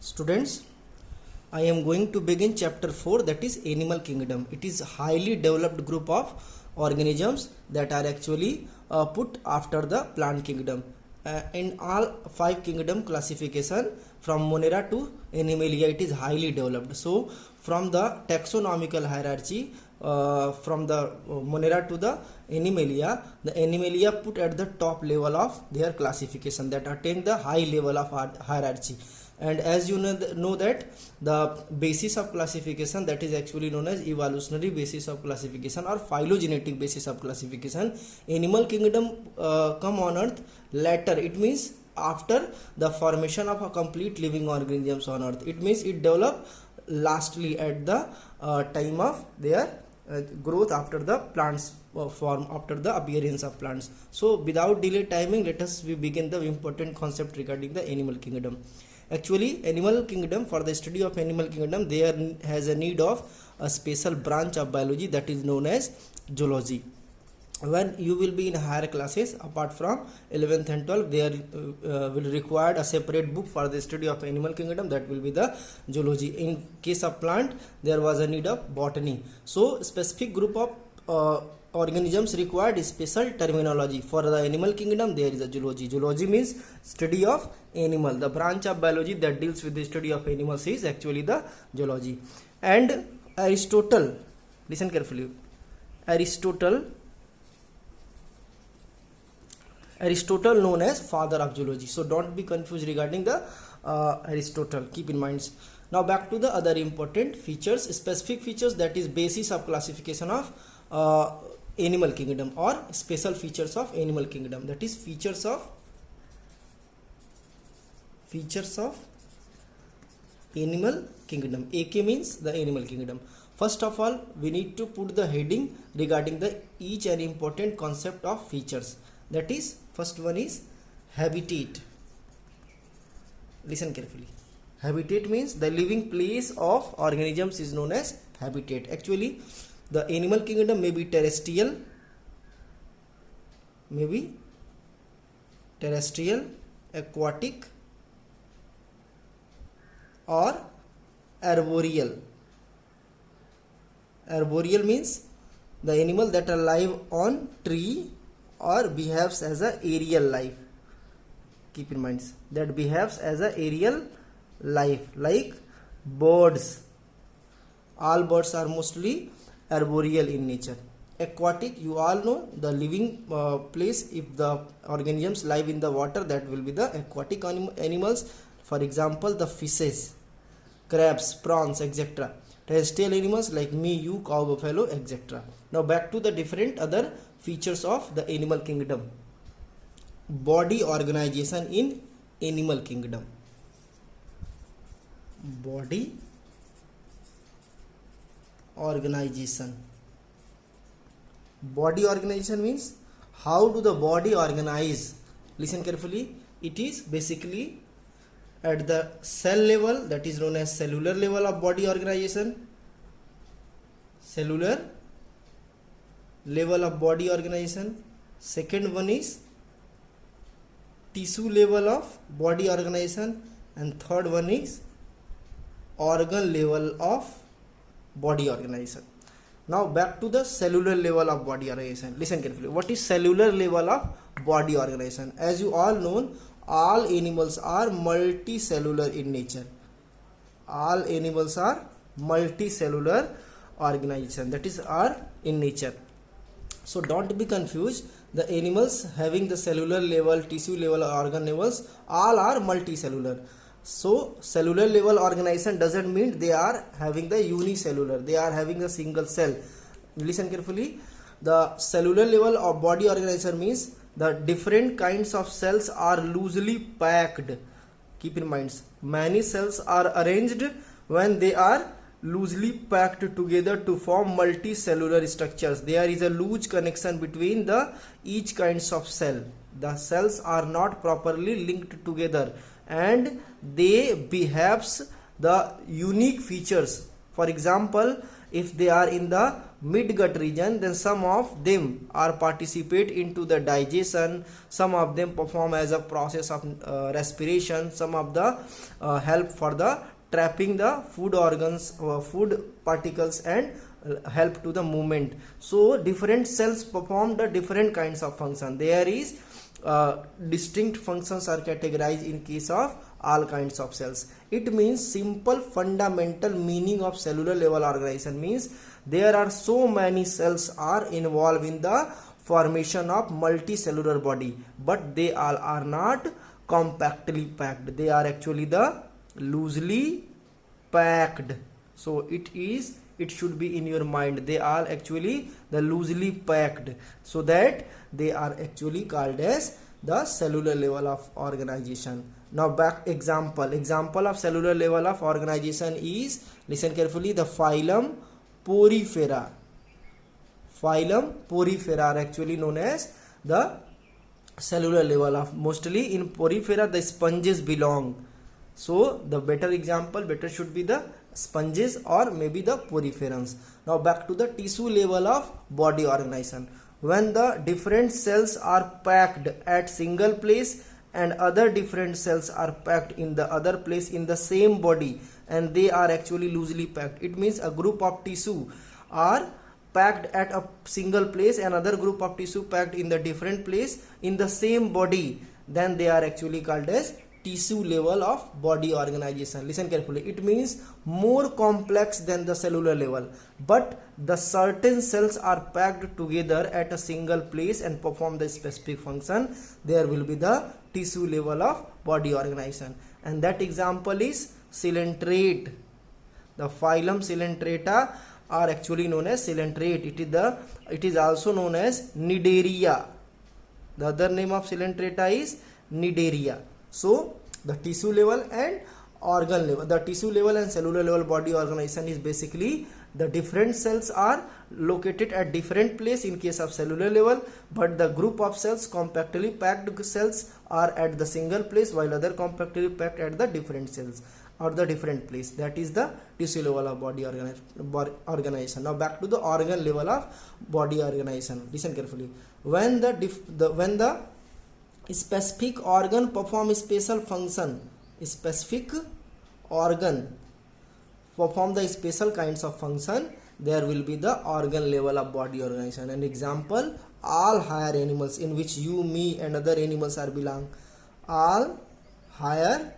Students, I am going to begin chapter 4, that is animal kingdom. It is highly developed group of organisms that are actually put after the plant kingdom. In all 5 kingdom classification from Monera to Animalia, it is highly developed. So from the taxonomical hierarchy, from the Monera to the Animalia put at the top level of their classification, that attain the high level of hierarchy. And as you know that the basis of classification, that is actually known as evolutionary basis of classification or phylogenetic basis of classification. Animal kingdom come on earth later. It means after the formation of a complete living organisms on earth. It means it develop lastly at the time of their growth after the plants form, after the appearance of plants. So without delay timing, let us begin the important concept regarding the animal kingdom. Actually, animal kingdom, for the study of animal kingdom, there has a need of a special branch of biology that is known as zoology. When you will be in higher classes, apart from 11th and 12th, there will require a separate book for the study of animal kingdom, that will be the zoology. In case of plant, there was a need of botany. So specific group of organisms required special terminology. For the animal kingdom, there is a zoology. Zoology means study of animal. The branch of biology that deals with the study of animals is actually the zoology. And Aristotle, listen carefully, Aristotle known as father of zoology. So don't be confused regarding the Aristotle, keep in mind. Now back to the other important features, specific features, that is basis of classification of animal kingdom, or special features of animal kingdom, that is features of animal kingdom. AK means the animal kingdom. First of all, we need to put the heading regarding the each and important concept of features. That is, first one is habitat. Listen carefully. Habitat means the living place of organisms is known as habitat. Actually, the animal kingdom may be terrestrial, aquatic, or arboreal. Arboreal means the animal that are live on tree or behaves as a aerial life. Keep in mind that behaves as a aerial life, like birds. All birds are mostly arboreal in nature. Aquatic, you all know, the living place. If the organisms live in the water, that will be the aquatic animals. For example, the fishes, crabs, prawns, etc. Terrestrial animals like me, you, cow, buffalo, etc. Now back to the different other features of the animal kingdom. Body organization in animal kingdom. Body organization. Body organization means how do the body organize. Listen carefully. It is basically at the cell level, that is known as cellular level of body organization. Cellular level of body organization. Second one is tissue level of body organization, and third one is organ level of body organization. Now back to the cellular level of body organization. Listen carefully. What is cellular level of body organization? As you all know, all animals are multicellular in nature. All animals are multicellular organization, that is are in nature. So don't be confused. The animals having the cellular level, tissue level, organ levels, all are multicellular. So cellular level organization doesn't mean they are having the unicellular, they are having a single cell. Listen carefully. The cellular level of body organization means the different kinds of cells are loosely packed. Keep in mind, many cells are arranged when they are loosely packed together to form multicellular structures. There is a loose connection between the each kinds of cell. The cells are not properly linked together and they behaves the unique features. For example, if they are in the mid-gut region, then some of them are participate into the digestion, some of them perform as a process of respiration, some of the help for the trapping the food organs, food particles, and help to the movement. So different cells perform the different kinds of function. There is distinct functions are categorized in case of all kinds of cells. It means simple fundamental meaning of cellular level organization means there are so many cells are involved in the formation of multicellular body, but they all are not compactly packed. They are actually the loosely packed. So it should be in your mind, they are actually the loosely packed, so that they are actually called as the cellular level of organization. Now back example of cellular level of organization is, listen carefully, the phylum Porifera. Phylum Porifera are actually known as the cellular level of, mostly in Porifera the sponges belong. So the better should be the sponges or maybe the poriferans. Now back to the tissue level of body organization. When the different cells are packed at single place and other different cells are packed in the other place in the same body, and they are actually loosely packed, it means a group of tissue are packed at a single place and other group of tissue packed in the different place in the same body, then they are actually called as tissue level of body organization. Listen carefully, it means more complex than the cellular level, but the certain cells are packed together at a single place and perform the specific function. There will be the tissue level of body organization, and that example is coelenterate. The phylum Coelenterata are actually known as coelenterate. It is also known as Cnidaria. The other name of Coelenterata is Cnidaria. So the tissue level and organ level, the tissue level and cellular level body organization is basically the different cells are located at different place in case of cellular level, but the group of cells, compactly packed cells, are at the single place while other compactly packed at the different cells or the different place. That is the tissue level of body organization. Now back to the organ level of body organization. Listen carefully. When the specific organ perform special function, specific organ perform the special kinds of function, there will be the organ level of body organization. An example, all higher animals, in which you, me and other animals are belong, all higher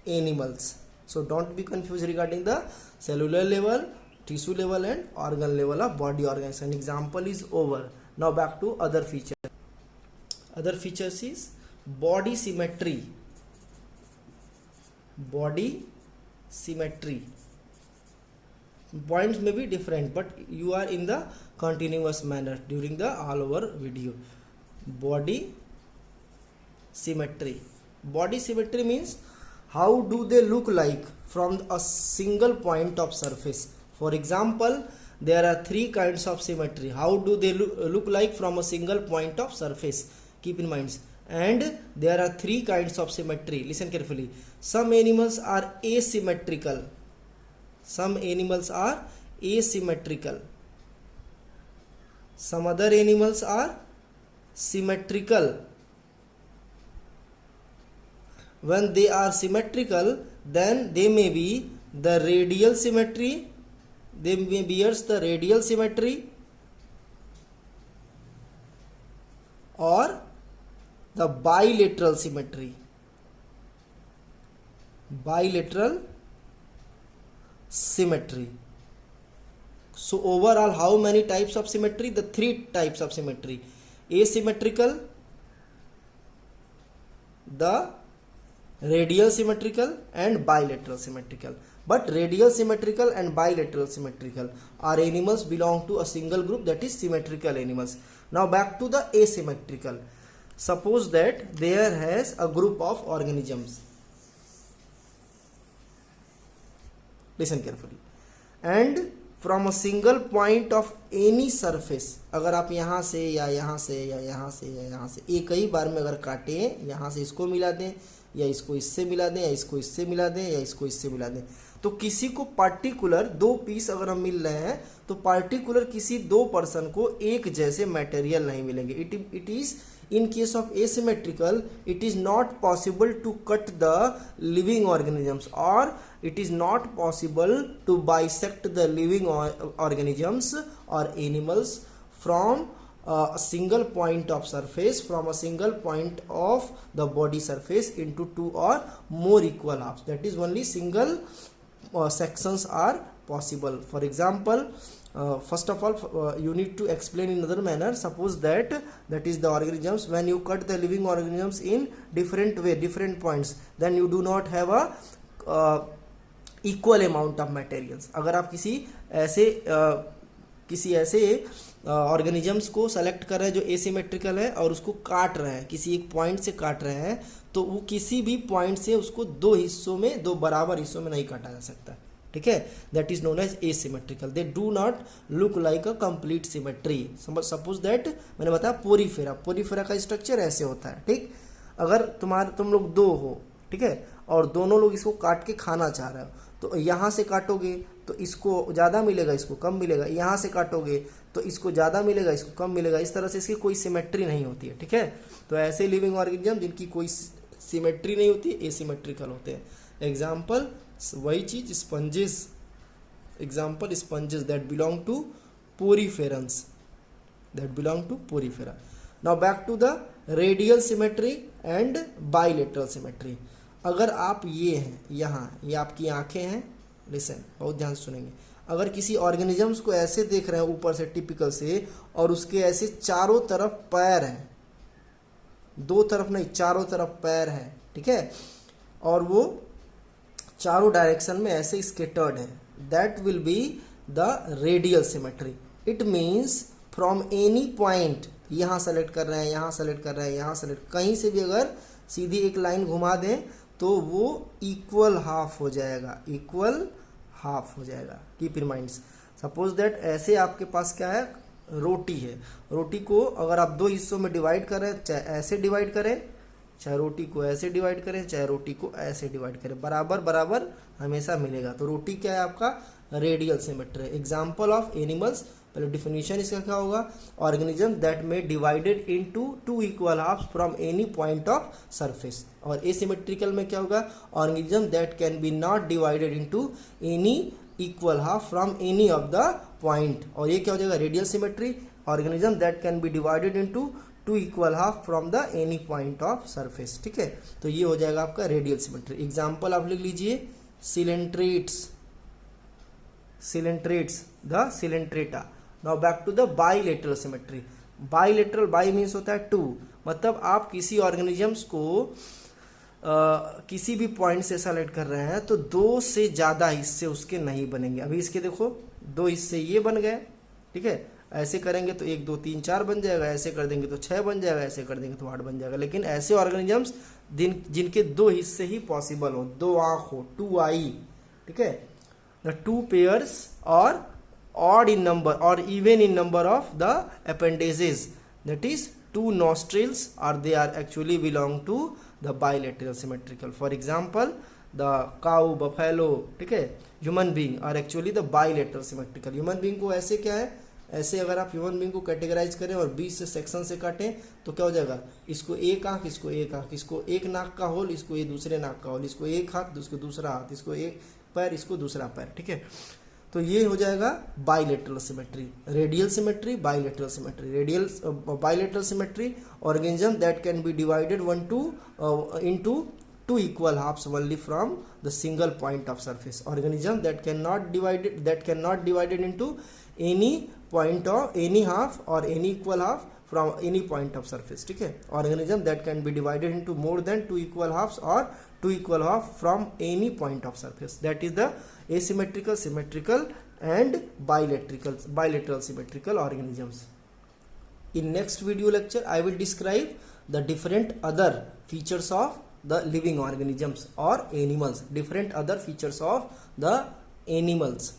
animals. So don't be confused regarding the cellular level, tissue level and organ level of body organization. Example is over. Now back to other features. Other features is body symmetry. Body symmetry. Points may be different, but you are in the continuous manner during the all over video. Body symmetry. Body symmetry means how do they look like from a single point of surface. For example, there are three kinds of symmetry. How do they look like from a single point of surface? Keep in mind. And there are three kinds of symmetry. Listen carefully. Some animals are asymmetrical. Some animals are asymmetrical. Some other animals are symmetrical. When they are symmetrical, then they may be the radial symmetry. They may bears the radial symmetry or the bilateral symmetry. Bilateral symmetry. So overall, how many types of symmetry? The three types of symmetry: asymmetrical, the radial symmetrical and bilateral symmetrical. But radial symmetrical and bilateral symmetrical are animals belong to a single group, that is symmetrical animals. Now back to the asymmetrical. Suppose that there has a group of organisms. Listen carefully. And from a single point of any surface, अगर आप यहाँ से या यहाँ से या यहाँ से या यहाँ से एक ही बार में अगर काटें, यहाँ से इसको मिला दें, या इसको इससे मिला दें, या इसको इससे मिला दें, या इसको इससे मिला दें। तो किसी को पार्टिकुलर दो पीस अगर हम मिल रहे हैं तो पार्टिकुलर किसी दो पर्सन को एक जैसे मटेरियल नहीं मिलेंगे। It is in case of asymmetrical, it is not possible to cut the living organisms, or it is not possible to bisect the living organisms or animals from a single point of surface, from a single point of the body surface into two or more equal halves. That is, only single sections are possible. For example, first of all, you need to explain in another manner. Suppose that is the organisms, when you cut the living organisms in different way, different points, then you do not have a equal amount of materials. अगर आप किसी ऐसे organisms को select कर रहे हैं जो asymmetrical है और उसको काट रहे हैं, किसी एक पॉइंट से काट रहे हैं, तो वो किसी भी पॉइंट से उसको दो हिस्सों में, दो बराबर हिस्सों में नहीं काटा जा सकता। ठीक है, that is known as asymmetrical. They do not look like a complete symmetry. Suppose that मैंने बताया पोरीफेरा का स्ट्रक्चर ऐसे होता है। ठीक, अगर तुम लोग दो हो, ठीक है, और दोनों लोग इसको काट के खाना चाह रहे हो, तो यहाँ से काटोगे तो इसको ज़्यादा मिलेगा, इसको कम मिलेगा, यहाँ से काटोगे तो इसको ज़्यादा मिलेगा, इसको कम मिलेगा। इस तरह से इसकी कोई सिमेट्री नहीं होती है। ठीक है, तो ऐसे लिविंग ऑर्गेनिज्म जिनकी कोई सिमेट्री नहीं होती, एसिमेट्रिकल होते हैं। एग्जाम्पल वही चीज sponges, example sponges that belong to poriferans, that belong to porifera. Now back to the radial symmetry and bilateral symmetry. अगर आप ये हैं यहाँ, ये आपकी आंखें हैं, लिसन बहुत ध्यान से सुनेंगे। अगर किसी ऑर्गेनिजम्स को ऐसे देख रहे हैं ऊपर से टिपिकल से, और उसके ऐसे चारों तरफ पैर हैं, दो तरफ नहीं चारों तरफ पैर हैं, ठीक है, और वो चारों डायरेक्शन में ऐसे स्केटर्ड है, that will be the radial symmetry. It means from any point, यहाँ सेलेक्ट कर रहे हैं, यहाँ सेलेक्ट कर रहे हैं, यहाँ सेलेक्ट, कहीं से भी अगर सीधी एक लाइन घुमा दें तो वो इक्वल हाफ हो जाएगा, इक्वल हाफ हो जाएगा। Keep in mind. Suppose that ऐसे आपके पास क्या है, रोटी है, रोटी को अगर आप दो हिस्सों में डिवाइड करें, चाहे ऐसे डिवाइड करें, चाहे रोटी को ऐसे डिवाइड करें, चाहे रोटी को ऐसे डिवाइड करें, बराबर बराबर हमेशा मिलेगा। तो रोटी क्या है आपका, radial symmetry. Example of animals, पहले डिफिनीशन इसका क्या होगा, organism that may divided into two equal halfs from any point of surface. और एसिमेट्रिकल में क्या होगा, organism that can be not divided into any equal half from any of the point. और ये क्या हो जाएगा, radial symmetry, organism that can be divided into two equal half from the any point of surface. ठीक है, तो ये हो जाएगा आपका रेडियल सिमेट्री। एग्जाम्पल आप लिख लीजिए, coelenterates, coelenterates, the coelenterata. Now back to the bilateral symmetry. Bilateral, by means होता है टू, मतलब आप किसी ऑर्गेनिजम्स को किसी भी पॉइंट से सेलेक्ट कर रहे हैं तो दो से ज्यादा हिस्से उसके नहीं बनेंगे। अभी इसके देखो दो हिस्से ये बन गए, ठीक है, ऐसे करेंगे तो 1 2 3 4 बन जाएगा, ऐसे कर देंगे तो 6 बन जाएगा, ऐसे कर देंगे तो 8 बन जाएगा। लेकिन ऐसे ऑर्गेनिजम्स जिनके दो हिस्से ही पॉसिबल हो, दो आंख हो, 2 आई, ठीक है, द 2 पेयर्स और odd in number or even in number of the appendages, that is 2 nostrils, or they are actually belong to the bilateral symmetrical. For example, the cow, buffalo, ठीक है, human being are actually the bilateral symmetrical. human being को ऐसे क्या है, ऐसे अगर आप human being को कैटेगराइज करें और 20 से सेक्शन से काटें तो क्या हो जाएगा, इसको एक आंख, इसको एक आंख, इसको एक नाक का होल, इसको ये दूसरे नाक का होल, इसको एक हाथ, इसको दूसरा हाथ, इसको एक पैर, इसको दूसरा पैर। ठीक है, तो ये हो जाएगा bilateral symmetry. Radial symmetry, bilateral symmetry. Radial bilateral symmetry, organism that can be divided into two equal halves only from the single point of surface. Organism that cannot divided into any point of any half or any equal half from any point of surface. ठीक है, organism that can be divided into more than 2 equal halves or 2 equal half from any point of surface. That is the asymmetrical, symmetrical and bilateral symmetrical organisms. In next video lecture I will describe the different other features of the living organisms or animals, different other features of the animals.